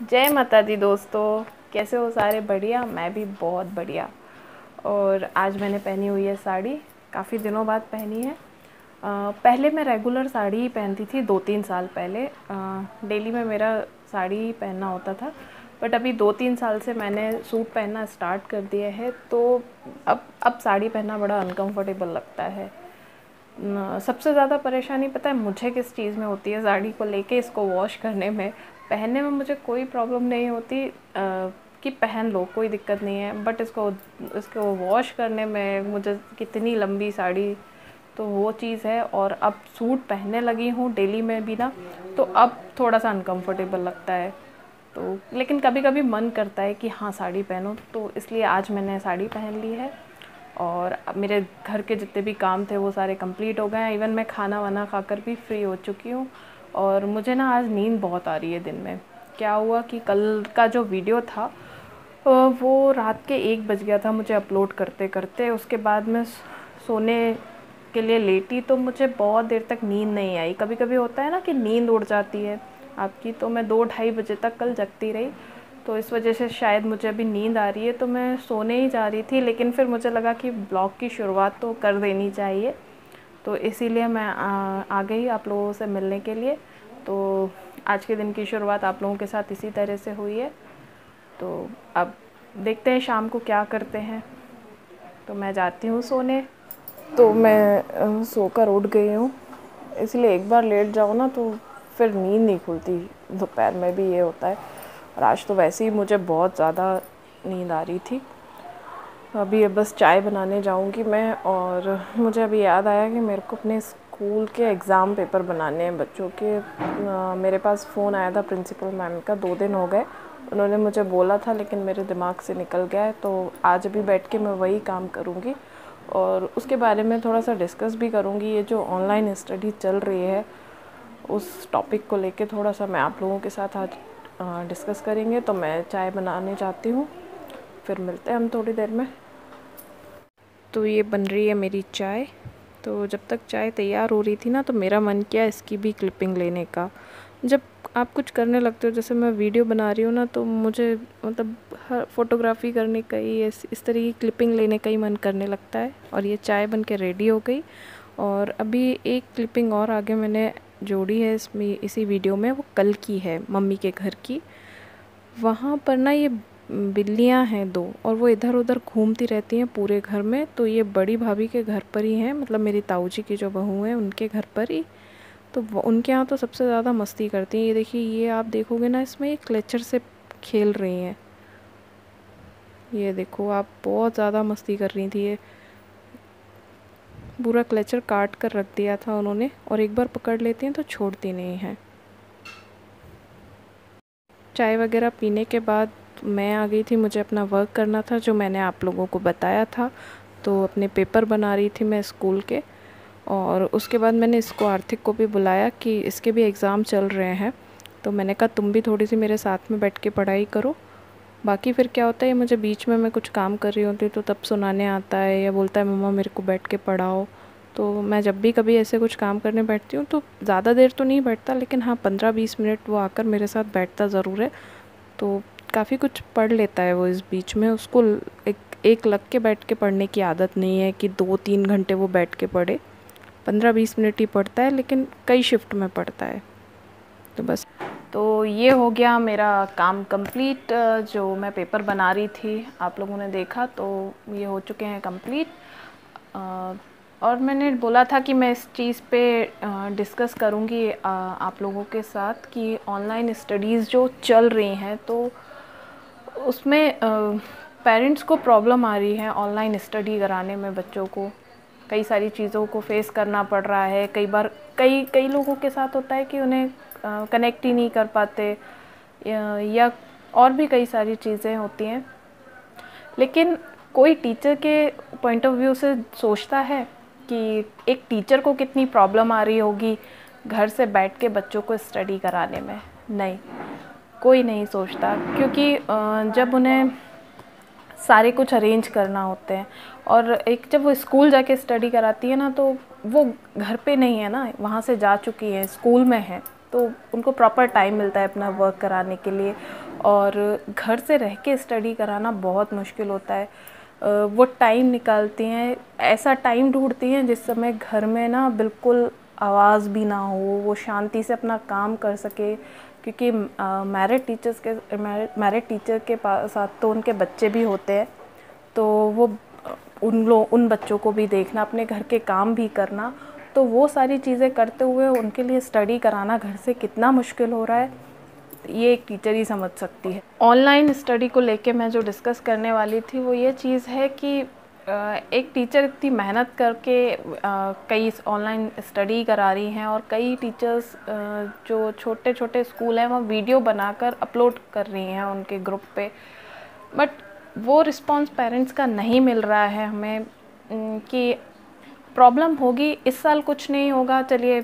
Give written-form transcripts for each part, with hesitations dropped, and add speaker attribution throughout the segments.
Speaker 1: जय माता दी दोस्तों। कैसे हो सारे? बढ़िया। मैं भी बहुत बढ़िया। और आज मैंने पहनी हुई है साड़ी, काफ़ी दिनों बाद पहनी है। पहले मैं रेगुलर साड़ी ही पहनती थी, 2-3 साल पहले डेली में मेरा साड़ी ही पहनना होता था। बट अभी 2-3 साल से मैंने सूट पहनना स्टार्ट कर दिया है, तो अब साड़ी पहनना बड़ा अनकंफर्टेबल लगता है। सबसे ज़्यादा परेशानी पता है मुझे किस चीज़ में होती है? साड़ी को लेके, इसको वॉश करने में। पहनने में मुझे कोई प्रॉब्लम नहीं होती, कि पहन लो, कोई दिक्कत नहीं है। बट इसको वॉश करने में मुझे, कितनी लंबी साड़ी, तो वो चीज़ है। और अब सूट पहनने लगी हूँ डेली में भी ना, तो अब थोड़ा सा अनकंफर्टेबल लगता है। तो लेकिन कभी कभी मन करता है कि हाँ साड़ी पहनो, तो इसलिए आज मैंने साड़ी पहन ली है। और अब मेरे घर के जितने भी काम थे वो सारे कंप्लीट हो गए हैं। इवन मैं खाना वाना खाकर भी फ्री हो चुकी हूँ। और मुझे ना आज नींद बहुत आ रही है दिन में। क्या हुआ कि कल का जो वीडियो था, वो रात के 1 बज गया था मुझे अपलोड करते करते। उसके बाद मैं सोने के लिए लेटी, तो मुझे बहुत देर तक नींद नहीं आई। कभी कभी होता है ना कि नींद उड़ जाती है आपकी, तो मैं 2-2:30 बजे तक कल जगती रही। तो इस वजह से शायद मुझे अभी नींद आ रही है, तो मैं सोने ही जा रही थी। लेकिन फिर मुझे लगा कि ब्लॉग की शुरुआत तो कर देनी चाहिए, तो इसीलिए मैं आ गई आप लोगों से मिलने के लिए। तो आज के दिन की शुरुआत आप लोगों के साथ इसी तरह से हुई है। तो अब देखते हैं शाम को क्या करते हैं। तो मैं जाती हूँ सोने। तो मैं सोकर उठ गई हूँ, इसलिए एक बार लेट जाओ ना तो फिर नींद नहीं खुलती। दोपहर में भी ये होता है। और आज तो वैसे ही मुझे बहुत ज़्यादा नींद आ रही थी। अभी बस चाय बनाने जाऊंगी मैं। और मुझे अभी याद आया कि मेरे को अपने स्कूल के एग्ज़ाम पेपर बनाने हैं बच्चों के। मेरे पास फ़ोन आया था प्रिंसिपल मैम का, 2 दिन हो गए उन्होंने मुझे बोला था, लेकिन मेरे दिमाग से निकल गया है। तो आज अभी बैठ के मैं वही काम करूँगी और उसके बारे में थोड़ा सा डिस्कस भी करूँगी। ये जो ऑनलाइन स्टडी चल रही है, उस टॉपिक को लेके थोड़ा सा मैं आप लोगों के साथ आज डिस्कस करेंगे। तो मैं चाय बनाने जाती हूँ, फिर मिलते हैं हम थोड़ी देर में। तो ये बन रही है मेरी चाय। तो जब तक चाय तैयार हो रही थी ना, तो मेरा मन किया इसकी भी क्लिपिंग लेने का। जब आप कुछ करने लगते हो, जैसे मैं वीडियो बना रही हूँ ना, तो मुझे मतलब हर फोटोग्राफी करने का ही, इस तरह की क्लिपिंग लेने का ही मन करने लगता है। और ये चाय बन के रेडी हो गई। और अभी एक क्लिपिंग और आगे मैंने जोड़ी है इसमें, इसी वीडियो में। वो कल की है, मम्मी के घर की। वहाँ पर ना ये बिल्लियाँ हैं 2, और वो इधर उधर घूमती रहती हैं पूरे घर में। तो ये बड़ी भाभी के घर पर ही हैं, मतलब मेरी ताऊ जी की जो बहू हैं उनके घर पर ही। तो उनके यहाँ तो सबसे ज़्यादा मस्ती करती हैं। ये देखिए, ये आप देखोगे ना, इसमें ये क्लेचर से खेल रही हैं। ये देखो आप, बहुत ज़्यादा मस्ती कर रही थी ये। पूरा क्लेचर काट कर रख दिया था उन्होंने, और एक बार पकड़ लेती हैं तो छोड़ती नहीं हैं। चाय वगैरह पीने के बाद मैं आ गई थी, मुझे अपना वर्क करना था जो मैंने आप लोगों को बताया था। तो अपने पेपर बना रही थी मैं स्कूल के। और उसके बाद मैंने इसको, आर्थिक को भी बुलाया कि इसके भी एग्ज़ाम चल रहे हैं। तो मैंने कहा तुम भी थोड़ी सी मेरे साथ में बैठ के पढ़ाई करो। बाकी फिर क्या होता है, मुझे बीच में मैं कुछ काम कर रही होती तो तब सुनाने आता है या बोलता है मम्मा मेरे को बैठ के पढ़ाओ। तो मैं जब भी कभी ऐसे कुछ काम करने बैठती हूँ तो ज़्यादा देर तो नहीं बैठता, लेकिन हाँ 15-20 मिनट वो आकर मेरे साथ बैठता ज़रूर है। तो काफ़ी कुछ पढ़ लेता है वो इस बीच में। उसको एक लग के बैठ के पढ़ने की आदत नहीं है कि 2-3 घंटे वो बैठ के पढ़े। 15-20 मिनट ही पढ़ता है, लेकिन कई शिफ्ट में पढ़ता है। तो बस, तो ये हो गया मेरा काम कंप्लीट। जो मैं पेपर बना रही थी आप लोगों ने देखा, तो ये हो चुके हैं कंप्लीट। और मैंने बोला था कि मैं इस चीज़ पे डिस्कस करूँगी आप लोगों के साथ कि ऑनलाइन स्टडीज़ जो चल रही हैं, तो उसमें पेरेंट्स को प्रॉब्लम आ रही है ऑनलाइन स्टडी कराने में। बच्चों को कई सारी चीज़ों को फेस करना पड़ रहा है। कई बार कई कई लोगों के साथ होता है कि उन्हें कनेक्ट ही नहीं कर पाते, या और भी कई सारी चीज़ें होती हैं। लेकिन कोई टीचर के पॉइंट ऑफ व्यू से सोचता है कि एक टीचर को कितनी प्रॉब्लम आ रही होगी घर से बैठ के बच्चों को स्टडी कराने में? नहीं, कोई नहीं सोचता। क्योंकि जब उन्हें सारे कुछ अरेंज करना होते हैं, और एक जब वो स्कूल जाके स्टडी कराती है ना, तो वो घर पे नहीं है ना, वहाँ से जा चुकी है, स्कूल में है। तो उनको प्रॉपर टाइम मिलता है अपना वर्क कराने के लिए। और घर से रह के स्टडी कराना बहुत मुश्किल होता है। वो टाइम निकालती हैं, ऐसा टाइम ढूंढती हैं जिस समय घर में ना बिल्कुल आवाज़ भी ना हो, वो शांति से अपना काम कर सके। क्योंकि मैरिड टीचर के साथ तो उनके बच्चे भी होते हैं, तो वो उन बच्चों को भी देखना, अपने घर के काम भी करना, तो वो सारी चीज़ें करते हुए उनके लिए स्टडी कराना घर से कितना मुश्किल हो रहा है, ये एक टीचर ही समझ सकती है। ऑनलाइन स्टडी को लेके मैं जो डिस्कस करने वाली थी वो ये चीज़ है कि एक टीचर इतनी मेहनत करके कई ऑनलाइन स्टडी करा रही हैं, और कई टीचर्स जो छोटे छोटे स्कूल हैं वो वीडियो बनाकर अपलोड कर रही हैं उनके ग्रुप पे, बट वो रिस्पॉन्स पेरेंट्स का नहीं मिल रहा है हमें कि प्रॉब्लम होगी, इस साल कुछ नहीं होगा, चलिए।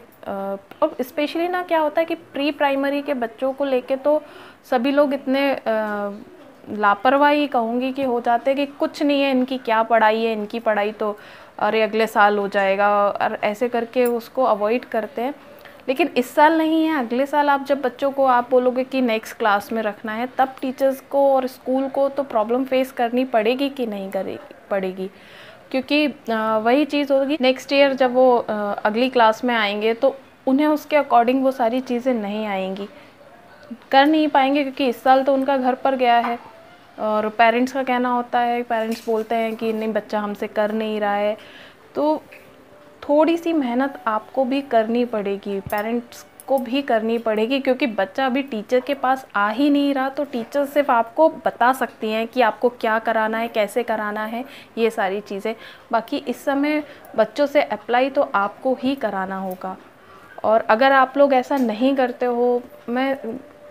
Speaker 1: और स्पेशली ना क्या होता है कि प्री प्राइमरी के बच्चों को लेके तो सभी लोग इतने लापरवाही कहूँगी कि हो जाते हैं कि कुछ नहीं है, इनकी क्या पढ़ाई है, इनकी पढ़ाई तो अरे अगले साल हो जाएगा, और ऐसे करके उसको अवॉइड करते हैं। लेकिन इस साल नहीं है, अगले साल आप जब बच्चों को आप बोलोगे कि नेक्स्ट क्लास में रखना है, तब टीचर्स को और स्कूल को तो प्रॉब्लम फेस करनी पड़ेगी कि नहीं पड़ेगी। क्योंकि वही चीज़ होगी, नेक्स्ट ईयर जब वो अगली क्लास में आएंगे तो उन्हें उसके अकॉर्डिंग वो सारी चीज़ें नहीं आएंगी, कर नहीं पाएंगे, क्योंकि इस साल तो उनका घर पर गया है। और पेरेंट्स का कहना होता है, पेरेंट्स बोलते हैं कि नहीं बच्चा हमसे कर नहीं रहा है, तो थोड़ी सी मेहनत आपको भी करनी पड़ेगी, पेरेंट्स को भी करनी पड़ेगी, क्योंकि बच्चा अभी टीचर के पास आ ही नहीं रहा, तो टीचर सिर्फ आपको बता सकती हैं कि आपको क्या कराना है, कैसे कराना है, ये सारी चीज़ें। बाकी इस समय बच्चों से अप्लाई तो आपको ही कराना होगा। और अगर आप लोग ऐसा नहीं करते हो,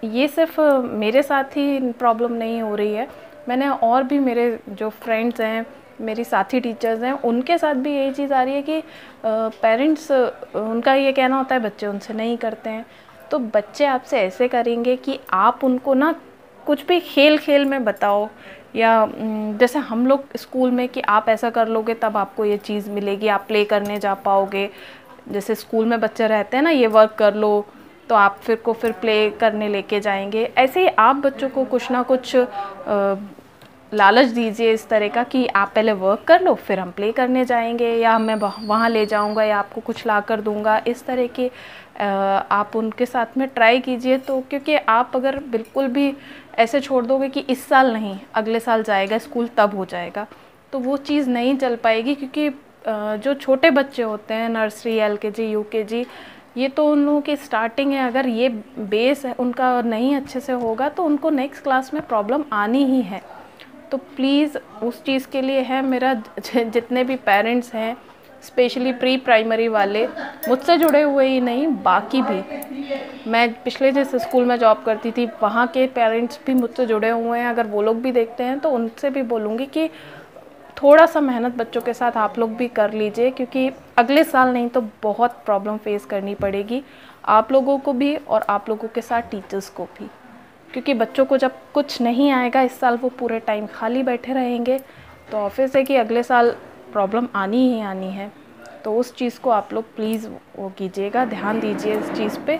Speaker 1: ये सिर्फ मेरे साथ ही प्रॉब्लम नहीं हो रही है, मैंने और भी मेरे जो फ्रेंड्स हैं, मेरी साथी टीचर्स हैं, उनके साथ भी यही चीज़ आ रही है कि पेरेंट्स उनका ये कहना होता है बच्चे उनसे नहीं करते हैं। तो बच्चे आपसे ऐसे करेंगे कि आप उनको ना कुछ भी खेल खेल में बताओ, या जैसे हम लोग स्कूल में कि आप ऐसा कर लोगे तब आपको ये चीज़ मिलेगी, आप प्ले करने जा पाओगे। जैसे स्कूल में बच्चे रहते हैं ना, ये वर्क कर लो, तो आप फिर प्ले करने लेके जाएंगे। ऐसे ही आप बच्चों को कुछ ना कुछ लालच दीजिए इस तरह का कि आप पहले वर्क कर लो, फिर हम प्ले करने जाएंगे, या मैं वहाँ ले जाऊँगा, या आपको कुछ ला कर दूँगा। इस तरह के आप उनके साथ में ट्राई कीजिए। तो क्योंकि आप अगर बिल्कुल भी ऐसे छोड़ दोगे कि इस साल नहीं अगले साल जाएगा स्कूल तब हो जाएगा, तो वो चीज़ नहीं चल पाएगी। क्योंकि जो छोटे बच्चे होते हैं, नर्सरी, LKG, UKG, ये तो उन लोगों की स्टार्टिंग है। अगर ये बेस है उनका नहीं अच्छे से होगा तो उनको नेक्स्ट क्लास में प्रॉब्लम आनी ही है। तो प्लीज़ उस चीज़ के लिए है मेरा, जितने भी पेरेंट्स हैं, स्पेशली प्री प्राइमरी वाले, मुझसे जुड़े हुए ही नहीं बाकी भी, मैं पिछले जिस स्कूल में जॉब करती थी वहाँ के पेरेंट्स भी मुझसे जुड़े हुए हैं, अगर वो लोग भी देखते हैं तो उनसे भी बोलूँगी कि थोड़ा सा मेहनत बच्चों के साथ आप लोग भी कर लीजिए, क्योंकि अगले साल नहीं तो बहुत प्रॉब्लम फेस करनी पड़ेगी आप लोगों को भी, और आप लोगों के साथ टीचर्स को भी। क्योंकि बच्चों को जब कुछ नहीं आएगा इस साल, वो पूरे टाइम खाली बैठे रहेंगे, तो ऑफिस है कि अगले साल प्रॉब्लम आनी ही आनी है। तो उस चीज़ को आप लोग प्लीज़ वो कीजिएगा, ध्यान दीजिए इस चीज़ पे।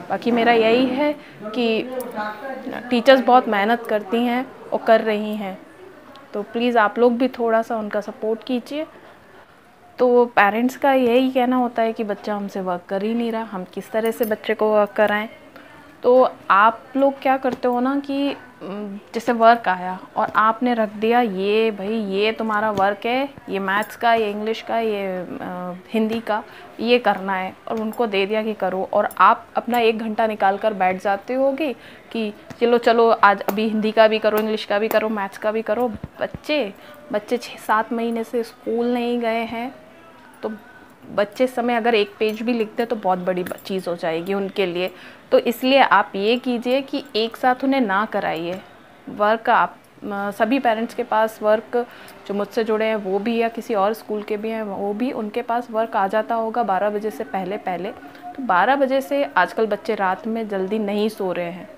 Speaker 1: बाकी मेरा यही है कि टीचर्स बहुत मेहनत करती हैं और कर रही हैं, तो प्लीज़ आप लोग भी थोड़ा सा उनका सपोर्ट कीजिए। तो पेरेंट्स का यही कहना होता है कि बच्चा हमसे वर्क कर ही नहीं रहा, हम किस तरह से बच्चे को वर्क कराएं। तो आप लोग क्या करते हो ना कि जैसे वर्क आया और आपने रख दिया, ये भाई ये तुम्हारा वर्क है, ये मैथ्स का, ये इंग्लिश का, ये हिंदी का, ये करना है, और उनको दे दिया कि करो, और आप अपना 1 घंटा निकाल कर बैठ जाते होगे कि चलो चलो आज अभी हिंदी का भी करो, इंग्लिश का भी करो, मैथ्स का भी करो। बच्चे 6-7 महीने से स्कूल नहीं गए हैं, तो बच्चे समय अगर 1 पेज भी लिखते तो बहुत बड़ी चीज़ हो जाएगी उनके लिए। तो इसलिए आप ये कीजिए कि एक साथ उन्हें ना कराइए वर्क। आप सभी पेरेंट्स के पास वर्क, जो मुझसे जुड़े हैं वो भी, या किसी और स्कूल के भी हैं वो भी, उनके पास वर्क आ जाता होगा 12 बजे से पहले। तो 12 बजे से आजकल बच्चे रात में जल्दी नहीं सो रहे हैं,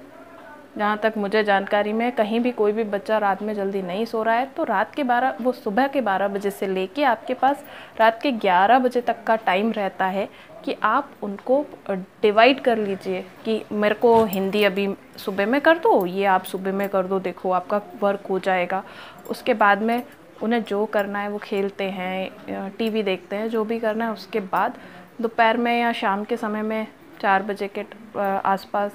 Speaker 1: जहाँ तक मुझे जानकारी में कहीं भी कोई भी बच्चा रात में जल्दी नहीं सो रहा है। तो सुबह के 12 बजे से लेके आपके पास रात के 11 बजे तक का टाइम रहता है कि आप उनको डिवाइड कर लीजिए कि मेरे को हिंदी अभी सुबह में कर दो, ये आप सुबह में कर दो, देखो आपका वर्क हो जाएगा। उसके बाद में उन्हें जो करना है वो खेलते हैं, टीवी देखते हैं, जो भी करना है। उसके बाद दोपहर में या शाम के समय में 4 बजे के आसपास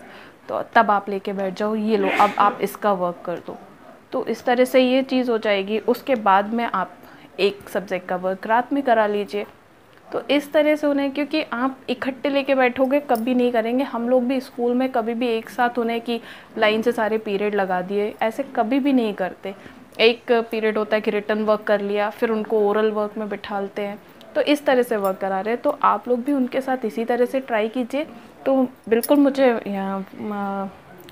Speaker 1: तो तब आप लेके बैठ जाओ, ये लो अब आप इसका वर्क कर दो। तो इस तरह से ये चीज़ हो जाएगी। उसके बाद में आप एक सब्जेक्ट का वर्क रात में करा लीजिए। तो इस तरह से उन्हें, क्योंकि आप इकट्ठे लेके बैठोगे कभी नहीं करेंगे। हम लोग भी स्कूल में कभी भी एक साथ उन्हें कि लाइन से सारे पीरियड लगा दिए, ऐसे कभी भी नहीं करते। एक पीरियड होता है कि रिटर्न वर्क कर लिया, फिर उनको ओरल वर्क में बिठाते हैं। तो इस तरह से वर्क करा रहे हैं। तो आप लोग भी उनके साथ इसी तरह से ट्राई कीजिए, तो बिल्कुल मुझे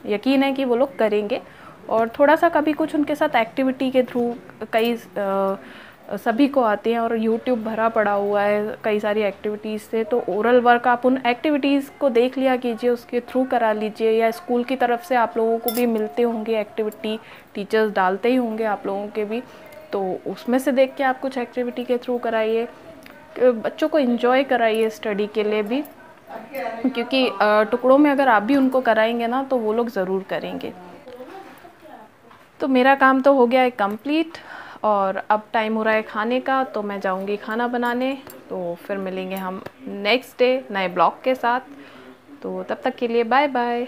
Speaker 1: यकीन है कि वो लोग करेंगे। और थोड़ा सा कभी कुछ उनके साथ एक्टिविटी के थ्रू, कई सभी को आती हैं और यूट्यूब भरा पड़ा हुआ है कई सारी एक्टिविटीज़ से। तो ओरल वर्क आप उन एक्टिविटीज़ को देख लिया कीजिए, उसके थ्रू करा लीजिए। या स्कूल की तरफ से आप लोगों को भी मिलते होंगे एक्टिविटी, टीचर्स डालते ही होंगे आप लोगों के भी, तो उसमें से देख के आप कुछ एक्टिविटी के थ्रू कराइए। बच्चों को एंजॉय कराइए स्टडी के लिए भी, क्योंकि टुकड़ों में अगर आप भी उनको कराएंगे ना तो वो लोग ज़रूर करेंगे। तो मेरा काम तो हो गया है कंप्लीट, और अब टाइम हो रहा है खाने का, तो मैं जाऊंगी खाना बनाने। तो फिर मिलेंगे हम नेक्स्ट डे नए ब्लॉग के साथ। तो तब तक के लिए बाय बाय।